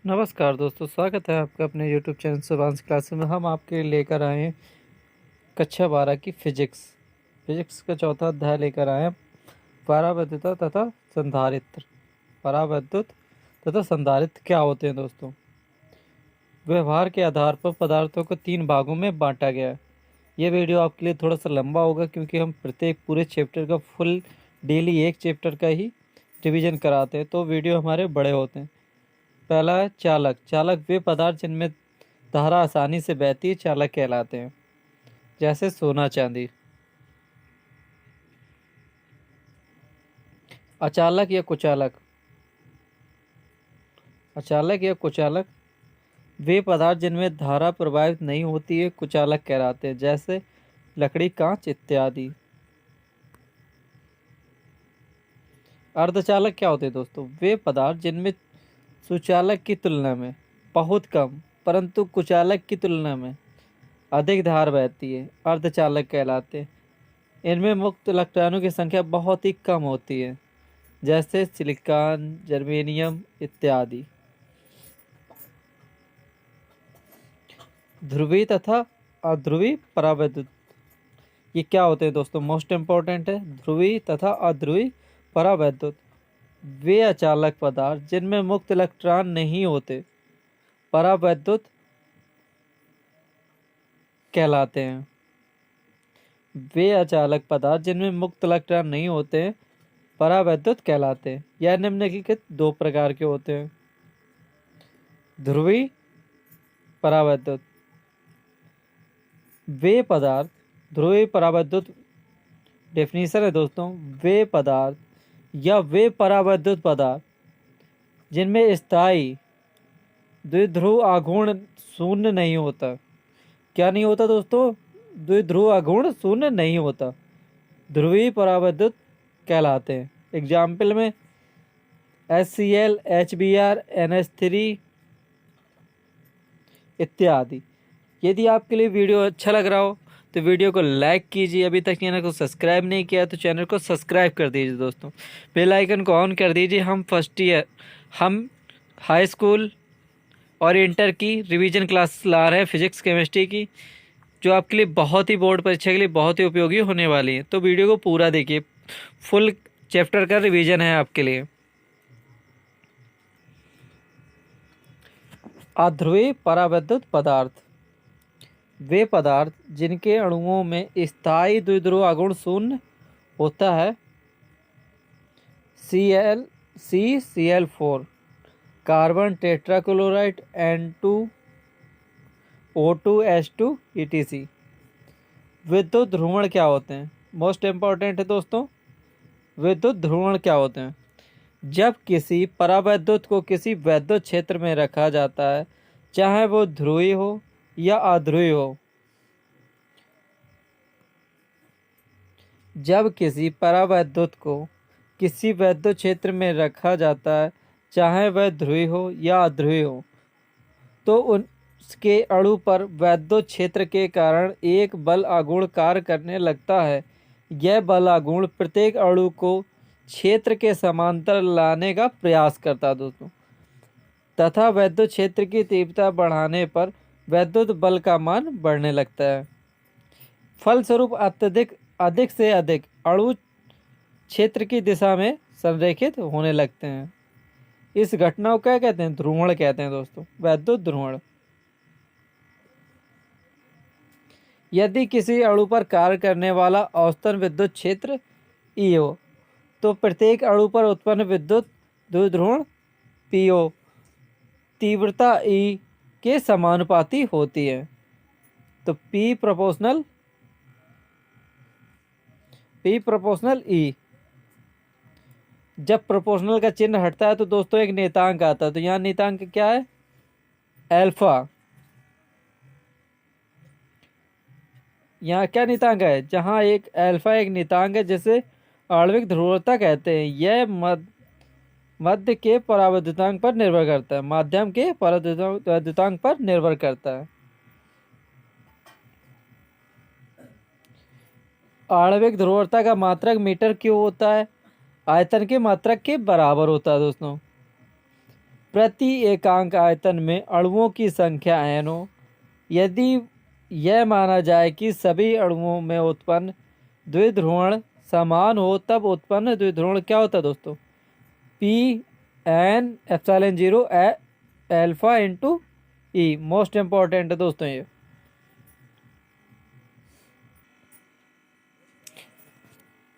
नमस्कार दोस्तों, स्वागत है आपका अपने YouTube चैनल शिवांश क्लासेस में। हम आपके लिए लेकर आए हैं कक्षा 12 की फिजिक्स का चौथा अध्याय लेकर आए हैं, परावैद्युता तथा संधारित्र। परावैद्युत तथा संधारित्र क्या होते हैं दोस्तों? व्यवहार के आधार पर पदार्थों को 3 भागों में बांटा गया है। ये वीडियो आपके लिए थोड़ा सा लंबा होगा क्योंकि हम प्रत्येक पूरे चैप्टर का फुल डेली एक चैप्टर का ही रिवीजन कराते हैं, तो वीडियो हमारे बड़े होते हैं। पहला है चालक। चालक वे पदार्थ जिनमें धारा आसानी से बहती है चालक कहलाते हैं, जैसे सोना चांदी। अचालक या कुचालक। अचालक या कुचालक वे पदार्थ जिनमें धारा प्रवाहित नहीं होती है कुचालक कहलाते हैं, जैसे लकड़ी, कांच इत्यादि। अर्धचालक क्या होते हैं दोस्तों? वे पदार्थ जिनमें सुचालक की तुलना में बहुत कम परंतु कुचालक की तुलना में अधिक धार बहती है, अर्धचालक कहलाते हैं। इनमें मुक्त इलेक्ट्रॉनों की संख्या बहुत ही कम होती है, जैसे सिलिकॉन, जर्मेनियम इत्यादि। ध्रुवी तथा अध्रुवी परावैद्युत ये क्या होते हैं दोस्तों? मोस्ट इंपॉर्टेंट है। ध्रुवी तथा अध्रुवी परावैद्युत वे अचालक पदार्थ जिनमें मुक्त इलेक्ट्रॉन नहीं होते परावैद्युत कहलाते हैं। वे अचालक पदार्थ जिनमें मुक्त इलेक्ट्रॉन नहीं होते हैं परावैद्युत कहलाते हैं। यह निम्नलिखित 2 प्रकार के होते हैं। ध्रुवी परावैद्युत वे पदार्थ, ध्रुवी परावैद्युत डेफिनेशन है दोस्तों, वे पदार्थ या वे परावैद्युत पदार्थ जिनमें स्थायी द्विध्रुव आघूर्ण शून्य नहीं होता। क्या नहीं होता दोस्तों? द्विध्रुव आघूर्ण शून्य नहीं होता, ध्रुवी परावैद्युत कहलाते हैं। एग्जाम्पल में HCl, HBr, NH3 इत्यादि। यदि आपके लिए वीडियो अच्छा लग रहा हो तो वीडियो को लाइक कीजिए। अभी तक चैनल को सब्सक्राइब नहीं किया तो चैनल को सब्सक्राइब कर दीजिए दोस्तों। बेल आइकन को ऑन कर दीजिए। हम हाई स्कूल और इंटर की रिवीजन क्लास ला रहे हैं फिजिक्स केमिस्ट्री की, जो आपके लिए बहुत ही बोर्ड परीक्षा के लिए बहुत ही उपयोगी होने वाली है। तो वीडियो को पूरा देखिए, फुल चैप्टर का रिवीजन है आपके लिए। अध्रुवी परावैद्युत पदार्थ वे पदार्थ जिनके अणुओं में स्थायी द्विध्रुव आघूर्ण शून्य होता है। ClCl4, carbon tetrachloride, N2O2H2 etc। विद्युत ध्रुवण क्या होते हैं? मोस्ट इंपॉर्टेंट है दोस्तों। विद्युत ध्रुवण क्या होते हैं? जब किसी परावैद्युत को किसी वैद्युत क्षेत्र में रखा जाता है, चाहे वो ध्रुवी हो या अध्रुवी हो। जब किसी परावैद्युत को किसी वैद्युत क्षेत्र में रखा जाता है, चाहे वह ध्रुवी हो या अध्रुवी हो, तो उसके अणु पर वैद्युत क्षेत्र के कारण एक बल आघूर्ण कार्य करने लगता है। यह बल आघूर्ण प्रत्येक अणु को क्षेत्र के समांतर लाने का प्रयास करता है दोस्तों, तथा वैद्युत क्षेत्र की तीव्रता बढ़ाने पर वैद्युत बल का मान बढ़ने लगता है। फलस्वरूप अधिक से अधिक अणु क्षेत्र की दिशा में संरेखित होने लगते हैं। इस घटना को क्या कहते हैं? ध्रुवण कहते हैं दोस्तों, वैद्युत ध्रुवण। यदि किसी अणु पर कार्य करने वाला औसतन विद्युत क्षेत्र E हो, तो प्रत्येक अणु पर उत्पन्न विद्युत द्विध्रुवण PO तीव्रता E के समानुपाती होती है। तो P प्रोपोर्शनल E। जब प्रोपोर्शनल का चिन्ह हटता है तो दोस्तों एक नियतांक आता है। तो यहाँ नियतांक क्या है? अल्फा। यहाँ क्या नियतांक है? जहाँ एक अल्फा एक नियतांक है, जैसे आणविक ध्रुवता कहते हैं। यह मध्य के परावैद्युतांक पर निर्भर करता है, माध्यम के परावैद्युतांक पर निर्भर करता है। आणविक ध्रुवता का मात्रक मीटर क्यूब होता है, आयतन के मात्रक के बराबर होता है दोस्तों। प्रति एकांक आयतन में अणुओं की संख्या n हो। यदि यह माना जाए कि सभी अणुओं में उत्पन्न द्विध्रुवण समान हो, तब उत्पन्न द्विध्रुवण क्या होता है दोस्तों? P N epsilon 0 alpha into E. Most important है दोस्तों ये।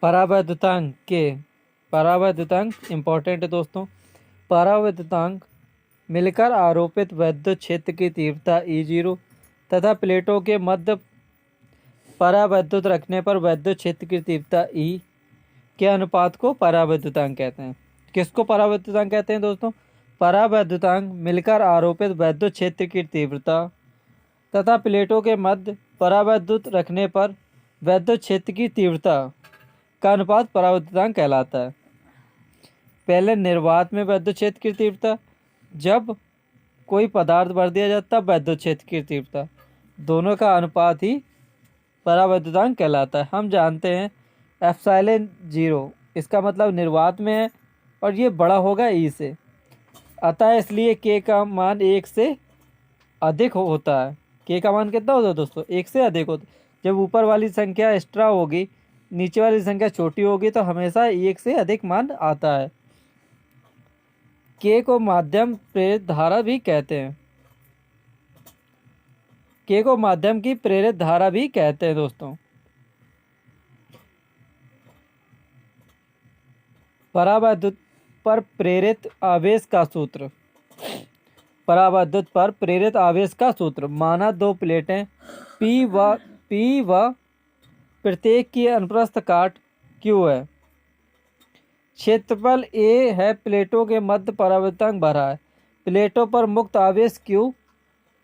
परावैद्युतांक के परावैद्युतांक इंपॉर्टेंट है दोस्तों। परावैद्युतांक मिलकर आरोपित वैद्युत क्षेत्र की तीव्रता E0 तथा प्लेटों के मध्य परावैद्युत रखने पर वैद्युत क्षेत्र की तीव्रता E के अनुपात को परावैद्युतांक कहते हैं। किसको परावैद्युतांक कहते हैं दोस्तों? परावैद्युतांक मिलकर आरोपित वैद्युत क्षेत्र की तीव्रता तथा प्लेटों के मध्य परावैद्युत रखने पर वैद्युत क्षेत्र की तीव्रता का अनुपात परावैद्युतांक कहलाता है। पहले निर्वात में वैद्युत क्षेत्र की तीव्रता, जब कोई पदार्थ भर दिया जाता तब वैद्युत क्षेत्र की तीव्रता, दोनों का अनुपात ही परावैद्युतांक कहलाता है। हम जानते हैं एप्सिलॉन 0, इसका मतलब निर्वात में है और ये बड़ा होगा ई से, अतः इसलिए के का मान 1 से अधिक होता है। के का मान कितना होता है दोस्तों? 1 से अधिक होता है। जब ऊपर वाली संख्या एक्स्ट्रा होगी, नीचे वाली संख्या छोटी होगी, तो हमेशा 1 से अधिक मान आता है। के को माध्यम प्रेरित धारा भी कहते हैं। के को माध्यम की प्रेरित धारा भी कहते हैं दोस्तों। परावैद्युत पर प्रेरित आवेश का सूत्र। परावैद्युत पर प्रेरित आवेश का सूत्र। माना दो प्लेटें पी व प्रत्येक की अनुप्रस्थ काट Q है। क्षेत्रफल A है। प्लेटों के मध्य परावैद्युतांक भरा है। प्लेटों पर मुक्त आवेश Q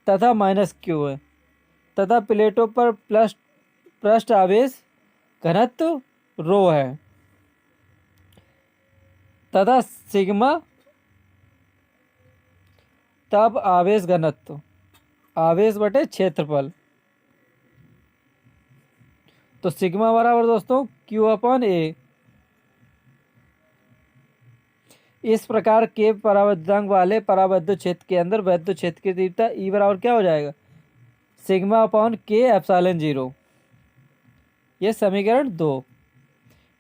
तथा -Q है तथा प्लेटों पर पृष्ठ आवेश घनत्व रो है तथा सिग्मा तब आवेश घनत्व आवेश बटे क्षेत्रफल। तो सिग्मा बराबर दोस्तों Q/A। इस प्रकार के परावैद्युतांक वाले परावैद्युत क्षेत्र के अंदर वैद्युत क्षेत्र की तीव्रता E बराबर क्या हो जाएगा? सिग्मा/K एप्सिलॉन 0। यह समीकरण 2।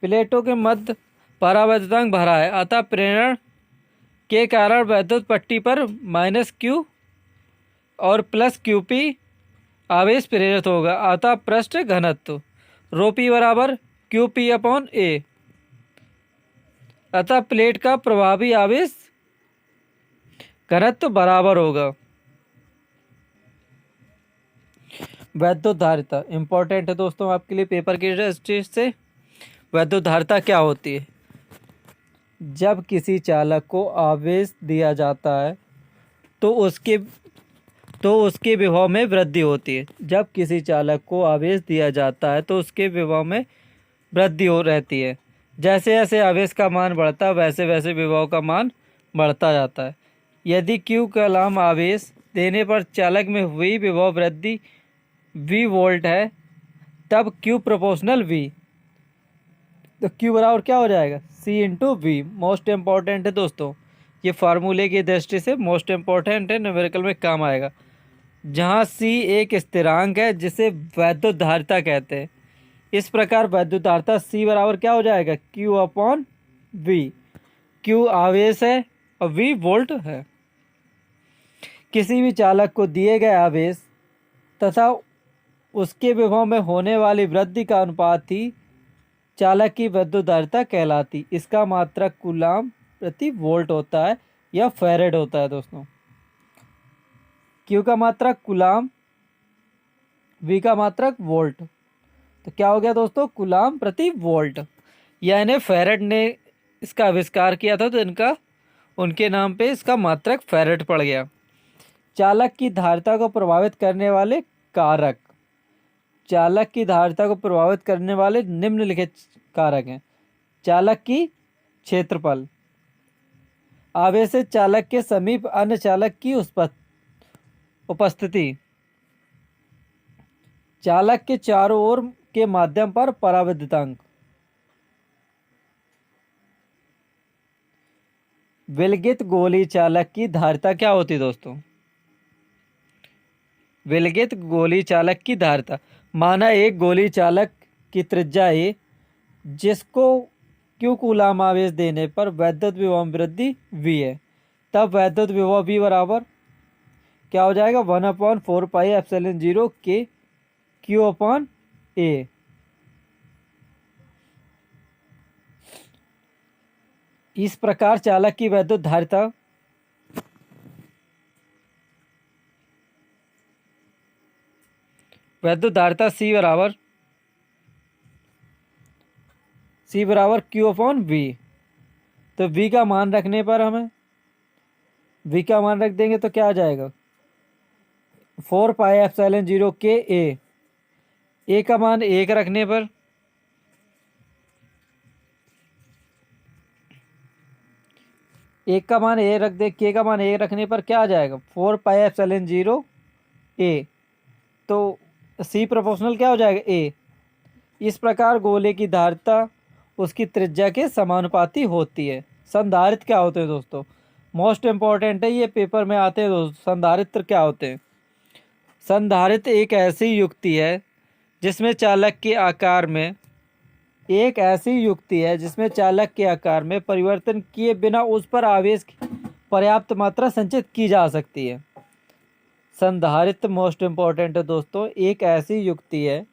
प्लेटों के मध्य परावैद्युतांक भरा है, अतः प्रेरण के कारण वैद्युत पट्टी पर -Q और +QP आवेश प्रेरित होगा, अतः पृष्ठ घनत्व ρP बराबर QP/A। अतः प्लेट का प्रभावी आवेश घनत्व बराबर होगा। वैद्युत धारिता इंपॉर्टेंट है दोस्तों आपके लिए पेपर की दृष्टि से। वैद्युत धारिता क्या होती है? जब किसी चालक को आवेश दिया जाता है तो उसके विभव में वृद्धि होती है। जब किसी चालक को आवेश दिया जाता है तो उसके विभव में वृद्धि हो रहती है। जैसे जैसे आवेश का मान बढ़ता है वैसे वैसे विभव का मान बढ़ता जाता है। यदि Q कूलम्ब आवेश देने पर चालक में हुई विभव वृद्धि V वोल्ट है, तब Q प्रोपोर्शनल V। तो Q बराबर क्या हो जाएगा? C into V। Most important है दोस्तों, ये फार्मूले की दृष्टि से मोस्ट इम्पॉर्टेंट है, न्यूमेरिकल में काम आएगा। जहाँ C एक स्थिरांक है जिसे वैद्युत धारिता कहते हैं। इस प्रकार वैद्युत धारिता C बराबर क्या हो जाएगा? Q/V। Q आवेश है और V वोल्ट है। किसी भी चालक को दिए गए आवेश तथा उसके विभव में होने वाली वृद्धि का अनुपात ही चालक की वैद्युत धारिता कहलाती। इसका मात्रक कूलम्ब प्रति वोल्ट होता है या फैरेड होता है दोस्तों। Q का मात्रक कूलम्ब, V का मात्रक वोल्ट। तो क्या हो गया दोस्तों? कूलम्ब प्रति वोल्ट। यानी फैरेड ने इसका आविष्कार किया था, तो उनके नाम पे इसका मात्रक फैरेड पड़ गया। चालक की धारिता को प्रभावित करने वाले कारक। चालक की धारिता को प्रभावित करने वाले निम्नलिखित कारक हैं। चालक की क्षेत्रफल, आवेशित चालक के समीप अन्य चालक की उपस्थिति, चालक के चारों ओर के माध्यम पर परावैद्युतांक, विलगित गोली चालक की धारिता क्या होती है दोस्तों? विलगित गोली चालक की धारिता, माना एक गोली चालक की त्रिज्या ए, जिसको Q कूलाम आवेश देने पर वैद्युत विभव में वृद्धि V है, तब वैद्युत विभव V बराबर क्या हो जाएगा? 1/4πε0 के Q/A। इस प्रकार चालक की वैद्युत धारिता C बराबर Q/V। तो V का मान रखने पर हमें V का मान रख देंगे तो क्या आ जाएगा? 4πε0 के A का मान 1 रखने पर एक का मान ए रख दे, के का मान 1 रखने पर क्या आ जाएगा? 4πε0 A। तो C प्रोपोर्शनल क्या हो जाएगा? A। इस प्रकार गोले की धारिता उसकी त्रिज्या के समानुपाती होती है। संधारित्र क्या होते हैं दोस्तों? मोस्ट इंपॉर्टेंट है, ये पेपर में आते हैं दोस्तों। संधारित्र क्या होते हैं? संधारित्र एक ऐसी युक्ति है जिसमें चालक के आकार में परिवर्तन किए बिना उस पर आवेश की पर्याप्त मात्रा संचित की जा सकती है। संधारित्र मोस्ट इंपॉर्टेंट है दोस्तों, एक ऐसी युक्ति है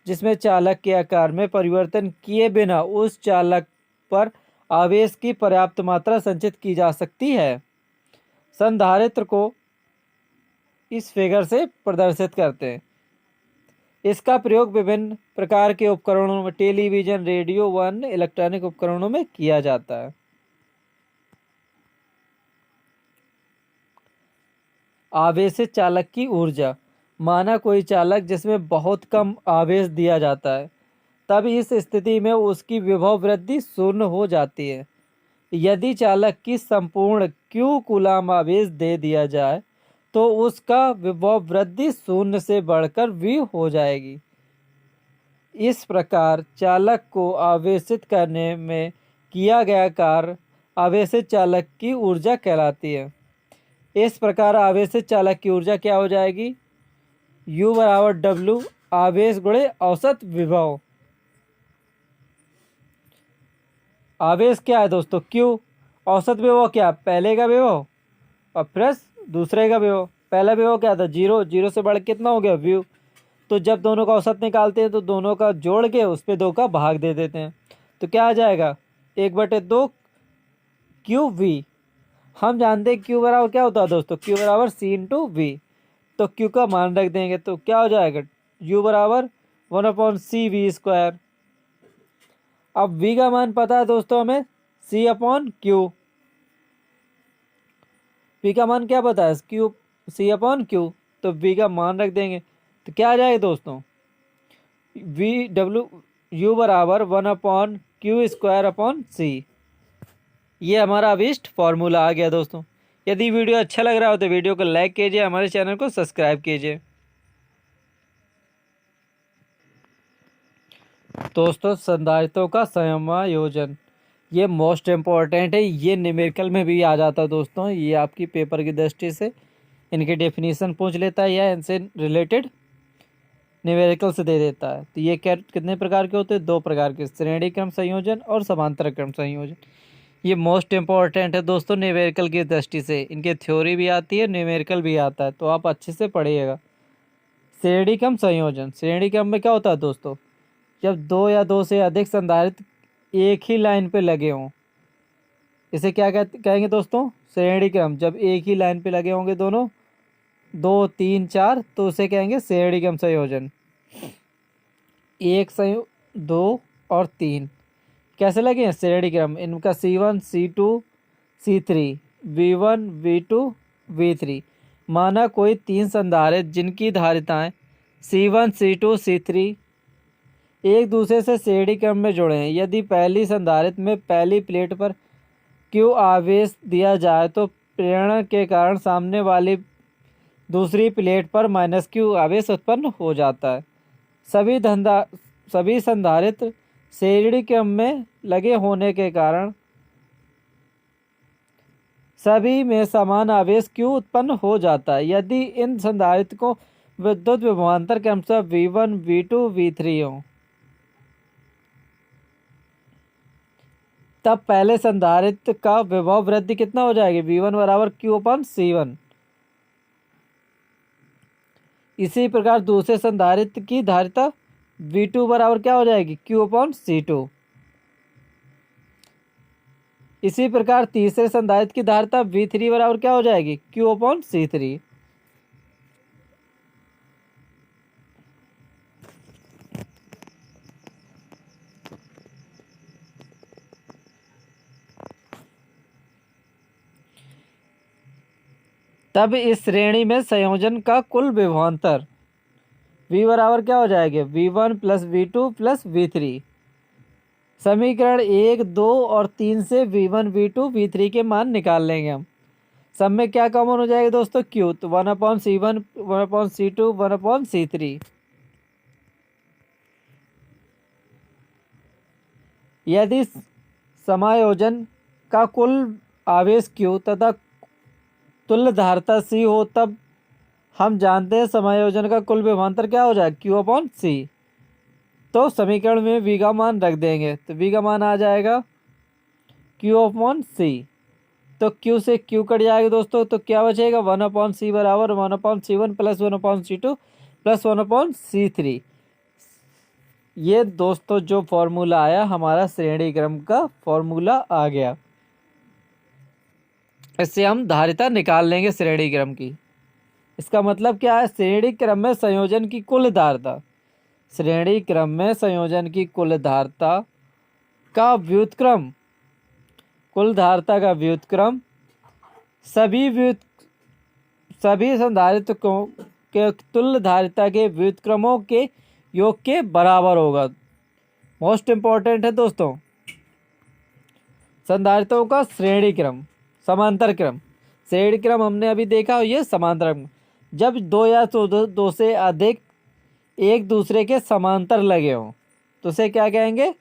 जिसमें चालक के आकार में परिवर्तन किए बिना उस चालक पर आवेश की पर्याप्त मात्रा संचित की जा सकती है। संधारित्र को इस फिगर से प्रदर्शित करते हैं। इसका प्रयोग विभिन्न प्रकार के उपकरणों में, टेलीविजन, रेडियो, वन इलेक्ट्रॉनिक उपकरणों में किया जाता है। आवेशित चालक की ऊर्जा, माना कोई चालक जिसमें बहुत कम आवेश दिया जाता है, तब इस स्थिति में उसकी विभव वृद्धि शून्य हो जाती है। यदि चालक की संपूर्ण Q कूलाम आवेश दे दिया जाए तो उसका विभव वृद्धि शून्य से बढ़कर V हो जाएगी। इस प्रकार चालक को आवेशित करने में किया गया कार्य आवेशित चालक की ऊर्जा कहलाती है। इस प्रकार आवेशित चालक की ऊर्जा क्या हो जाएगी? U बराबर W आवेश गुणे औसत विभव। आवेश क्या है दोस्तों? Q। औसत विभव क्या? पहले का विभव और प्लस दूसरे का विभव। पहला विभव क्या था? 0। 0 से बढ़ के कितना हो गया? V। तो जब दोनों का औसत निकालते हैं तो दोनों का जोड़ के उस पर 2 का भाग दे देते हैं, तो क्या आ जाएगा? 1/2 QV। हम जानते हैं Q बराबर क्या होता है दोस्तों? Q बराबर C/V। तो Q का मान रख देंगे तो क्या हो जाएगा? U बराबर 1/CV²। अब V का मान पता है दोस्तों हमें, C/Q। V का मान क्या पता है? C/Q। तो V का मान रख देंगे तो क्या आ जाएगा दोस्तों? U बराबर 1/Q²/C। ये हमारा अभिष्ट फॉर्मूला आ गया दोस्तों। यदि वीडियो अच्छा लग रहा हो तो वीडियो को लाइक कीजिए, हमारे चैनल को सब्सक्राइब कीजिए। दोस्तों संधारित्रों का समायोजन, ये मोस्ट इम्पॉर्टेंट है, ये न्यूमेरिकल में भी आ जाता है दोस्तों। ये आपकी पेपर की दृष्टि से इनके डेफिनेशन पूछ लेता है या इनसे रिलेटेड न्यूमेरिकल से दे देता है। तो ये कितने प्रकार के होते हैं? 2 प्रकार के, श्रेणी क्रम संयोजन और समांतर क्रम संयोजन। ये मोस्ट इम्पॉर्टेंट है दोस्तों न्यूमेरिकल की दृष्टि से। इनके थ्योरी भी आती है, न्यूमेरिकल भी आता है, तो आप अच्छे से पढ़िएगा। श्रेणी क्रम संयोजन, श्रेणी क्रम में क्या होता है दोस्तों? जब 2 या 2 से अधिक संधारित्र एक ही लाइन पे लगे हों, इसे क्या कहेंगे दोस्तों? श्रेणी क्रम। जब एक ही लाइन पे लगे होंगे दोनों, 2, 3, 4, तो उसे कहेंगे श्रेणी क्रम संयोजन। 1, 2 और 3 कैसे लगे हैं? श्रेणी क्रम। इनका C1, C2, C3, V1, V2, V3। माना कोई 3 संधारित्र जिनकी धारिताएं C1, C2, C3 एक दूसरे से श्रेणी क्रम में जुड़े हैं। यदि पहली संधारित्र में पहली प्लेट पर Q आवेश दिया जाए तो प्रेरण के कारण सामने वाली दूसरी प्लेट पर -Q आवेश उत्पन्न हो जाता है। सभी संधारित्र श्रेणी क्रम में लगे होने के कारण सभी में समान आवेश Q उत्पन्न हो जाता है यदि इन संधारित्र विद्युत विभवांतर क्रमशः V1 V2 V3 हो। तब पहले संधारित्र का विभव वृद्धि कितना हो जाएगी, V1 बराबर Q/C1। इसी प्रकार दूसरे संधारित्र की धारिता V2 बराबर क्या हो जाएगी, Q/C2। इसी प्रकार तीसरे संधारित्र की धारिता V3 बराबर क्या हो जाएगी, Q/C3। तब इस श्रेणी में संयोजन का कुल विभवांतर V बराबर क्या हो जाएगा, V1 + V2 + V3। समीकरण 1, 2 और 3 से V1 V2 V3 के मान निकाल लेंगे हम। सब में क्या कॉमन हो जाएगा दोस्तों, Q, तो 1/C1 1/C2 1/C3। यदि समायोजन का कुल आवेश Q तथा तुल्य धारिता C हो तब हम जानते हैं समायोजन का कुल विभवांतर क्या हो जाएगा, Q/C। तो समीकरण में V का मान रख देंगे तो V का मान आ जाएगा Q/C। तो Q से Q कट जाएगा दोस्तों, तो क्या बचेगा, 1/C बराबर 1/C1 + 1/C2 + 1/C3। ये दोस्तों जो फॉर्मूला आया हमारा श्रेणी क्रम का फॉर्मूला आ गया। इससे हम धारिता निकाल लेंगे श्रेणी क्रम की। इसका मतलब क्या है, श्रेणी क्रम में संयोजन की कुल धारिता, श्रेणी क्रम में संयोजन की कुल धारिता का व्युत्क्रम, कुल धारिता का व्युत्क्रम सभी संधारित्र के तुल्य धारिता के व्युत्क्रमों के योग के बराबर होगा। मोस्ट इंपॉर्टेंट है दोस्तों, संधारित्रों का श्रेणी क्रम, समांतर क्रम। श्रेणी क्रम हमने अभी देखा, ये समांतर क्रम जब दो या दो से अधिक एक दूसरे के समांतर लगे हों तो उसे क्या कहेंगे,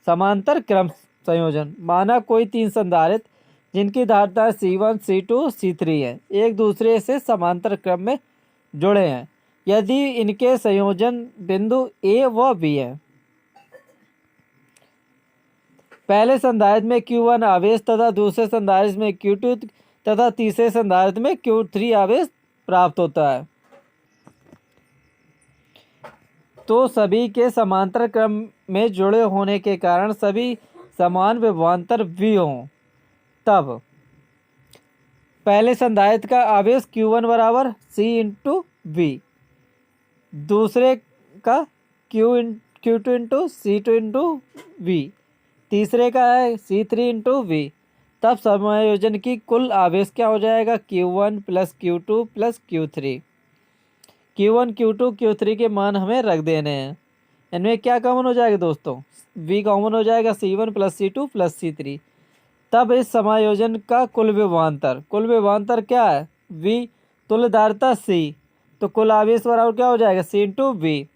समांतर क्रम संयोजन। माना कोई तीन संधारित्र जिनकी धारिता C1 C2 C3 है, एक दूसरे से समांतर क्रम में जुड़े हैं यदि इनके संयोजन बिंदु A व B है। पहले संधारित्र में Q1 आवेश तथा दूसरे संधारित्र में Q2 तथा तीसरे संधारित्र में Q3 आवेश प्राप्त होता है। तो सभी के समांतर क्रम में जुड़े होने के कारण सभी समान विभवांतर V हों तब पहले संधारित्र का आवेश Q1 बराबर C × V, दूसरे का Q2 × C2 × V, तीसरे का है C3 × V। तब समायोजन की कुल आवेश क्या हो जाएगा, Q1 + Q2 + Q3। Q1 Q2 Q3 के मान हमें रख देने हैं। इनमें क्या कॉमन हो जाएगा दोस्तों, V कॉमन हो जाएगा, C1 + C2 + C3। तब इस समायोजन का कुल विभवांतर क्या है, V तुल्य धारिता C, तो कुल आवेश बराबर क्या हो जाएगा, C × V।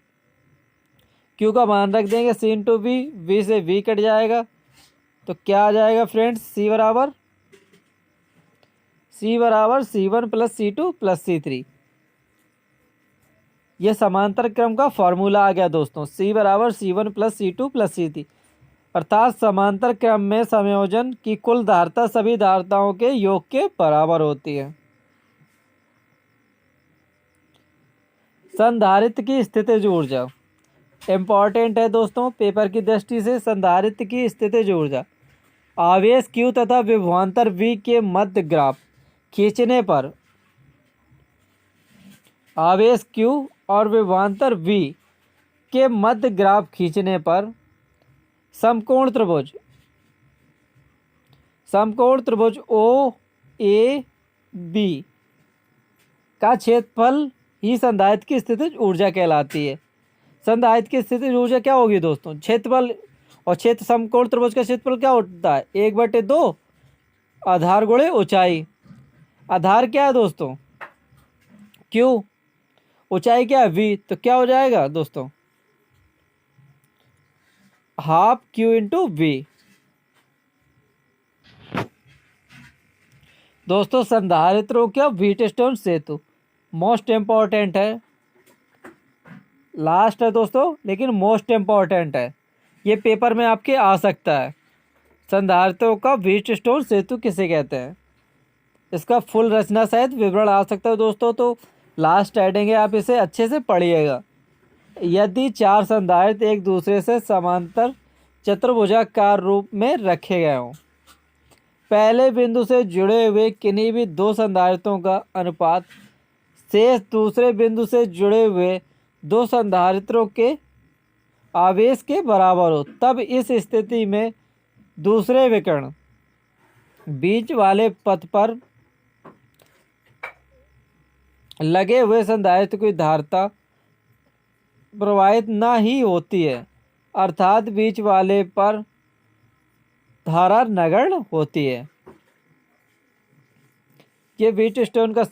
Q का मान रख देंगे C × V, V से V कट जाएगा तो क्या आ जाएगा फ्रेंड्स, C बराबर C1 + C2 + C3। यह समांतर क्रम का फॉर्मूला आ गया दोस्तों, C बराबर C1 + C2 + C3, अर्थात समांतर क्रम में संयोजन की कुल धारिता सभी धारिताओं के योग के बराबर होती है। संधारित्र की स्थितिज ऊर्जा इंपॉर्टेंट है दोस्तों पेपर की दृष्टि से। संधारित्र की स्थितिज ऊर्जा आवेश Q तथा विभवांतर V के मध्य ग्राफ खींचने पर, आवेश Q और विभवांतर V के मध्य ग्राफ खींचने पर समकोण त्रिभुज OAB का क्षेत्रफल ही संधारित्र की स्थितिज ऊर्जा कहलाती है। संधारित्र की स्थितिज ऊर्जा क्या होगी दोस्तों, क्षेत्रफल और क्षेत्र, समकोण त्रिभुज का क्षेत्रफल क्या होता है, 1/2 आधार गुणे ऊंचाई। आधार क्या है दोस्तों, Q, ऊंचाई क्या है V, तो क्या हो जाएगा दोस्तों, ½ Q × V। दोस्तों संधारित्र क्या व्हीटस्टोन सेतु मोस्ट इम्पॉर्टेंट है, लास्ट है दोस्तों लेकिन मोस्ट इम्पॉर्टेंट है, ये पेपर में आपके आ सकता है। संधारित्रों का व्हीटस्टोन सेतु किसे कहते हैं, इसका फुल रचना सहित विवरण आ सकता है दोस्तों, तो लास्ट हेडिंग है, आप इसे अच्छे से पढ़िएगा। यदि चार संधारित्र एक दूसरे से समांतर चतुर्भुजाकार रूप में रखे गए हों, पहले बिंदु से जुड़े हुए किन्हीं भी दो संधारित्रों का अनुपात शेष दूसरे बिंदु से जुड़े हुए दो संधारित्रों के आवेश के बराबर हो, तब इस स्थिति में दूसरे विकर्ण बीच वाले पथ पर लगे हुए संधारित्र की धारिता प्रवाहित न ही होती है, अर्थात बीच वाले पर धारा नगण्य होती है। ये व्हीटस्टोन का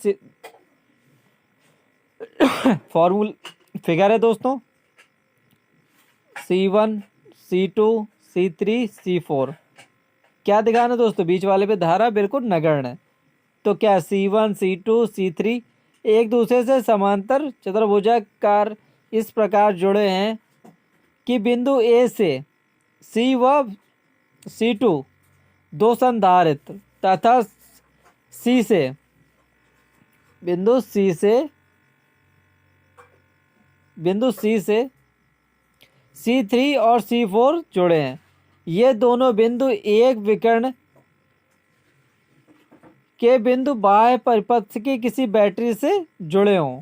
फॉर्मूल फिगर है दोस्तों, C1 C2 C3 C4। क्या दिखाना दोस्तों, बीच वाले पे धारा बिल्कुल नगण्य है, तो क्या C1 C2 C3 एक दूसरे से समांतर चतुर्भुजाकार इस प्रकार जुड़े हैं कि बिंदु A से C व C2 दो संधारित्र तथा C से बिंदु C से C3 और C4 जुड़े हैं। ये दोनों बिंदु एक विकर्ण के बिंदु बाह्य परिपथ की किसी बैटरी से जुड़े हों।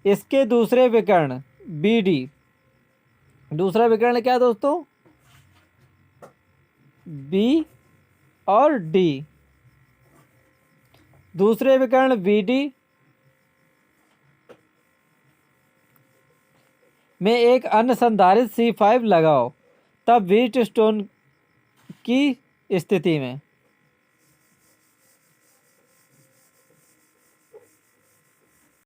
इसके दूसरे विकर्ण BD, दूसरा विकर्ण क्या दोस्तों, B और D, दूसरे विकर्ण BD में एक अन्य संधारित्र C5 लगाओ, तब व्हीटस्टोन की स्थिति में